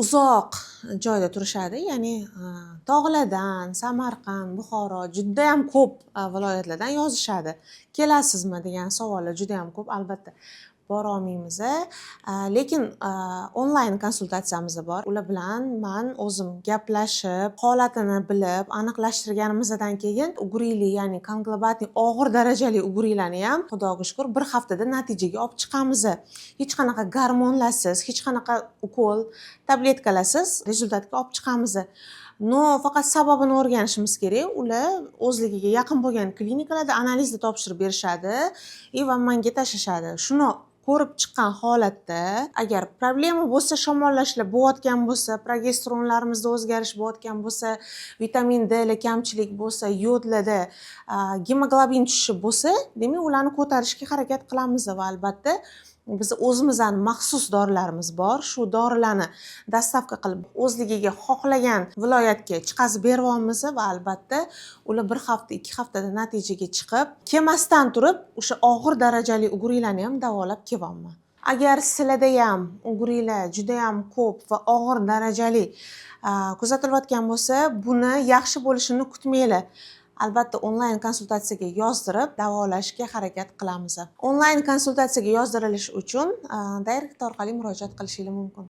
uzoq joyda turishadi, ya'ni tog'lardan, Samarqand, Buxoro juda ham ko'p viloyatlardan yozishadi. Kelasizmi degan savollar juda ham ko'p. Albatta bora olmaymiz, lekin onlayn konsultatsiyamiz bor. Ular bilan men o'zim gaplashib, holatini bilib, aniqlashtirganimizdan keyin uguriylik, ya'ni konglobantning og'ir darajali uguriylarni ham Xudoga shukr bir haftada natijaga olib chiqamiz. Hech qanaqa gormonlarsiz, hech qanaqa ukol, tabletkalarsiz rezultatga olib chiqamiz. No, faqat sababini o'rganishimiz kerak. Ular o'zligiga yaqin bo'lgan klinikalarda analizda topshirib berishadi va menga tashlashadi. Shuni ko'rib chiqqan holatda, agar problema bo'lsa, shamollashlar bo'layotgan bo'lsa, progesteronlarimizda o'zgarish bo'layotgan bo'lsa, vitamin D lar kamchilik bo'lsa, yodlarda gemoglobin tushishi bo'lsa, demak ularni ko'tarishga harakat qilamiz va albatta biz o'zimizning maxsus dorilarimiz bor. Shu dorilarni dastavka qilib o'zligiga xohlagan viloyatga chiqazib beryapmiz va albatta ular bir hafta, 2 haftada natijaga chiqib, kelmasdan turib o'sha og'ir darajali uguriylarni ham davolab kelyapman. Agar sizlarda ham uguriylar juda ham ko'p va og'ir darajali kuzatilayotgan bo'lsa, buni yaxshi bo'lishini kutmanglar. Albatta onlayn konsultatsiyaga yozdirib davolashga harakat qilamiz. Onlayn konsultatsiyaga yozdirilish uchun Direct orqali murojaat qilishingiz mumkin.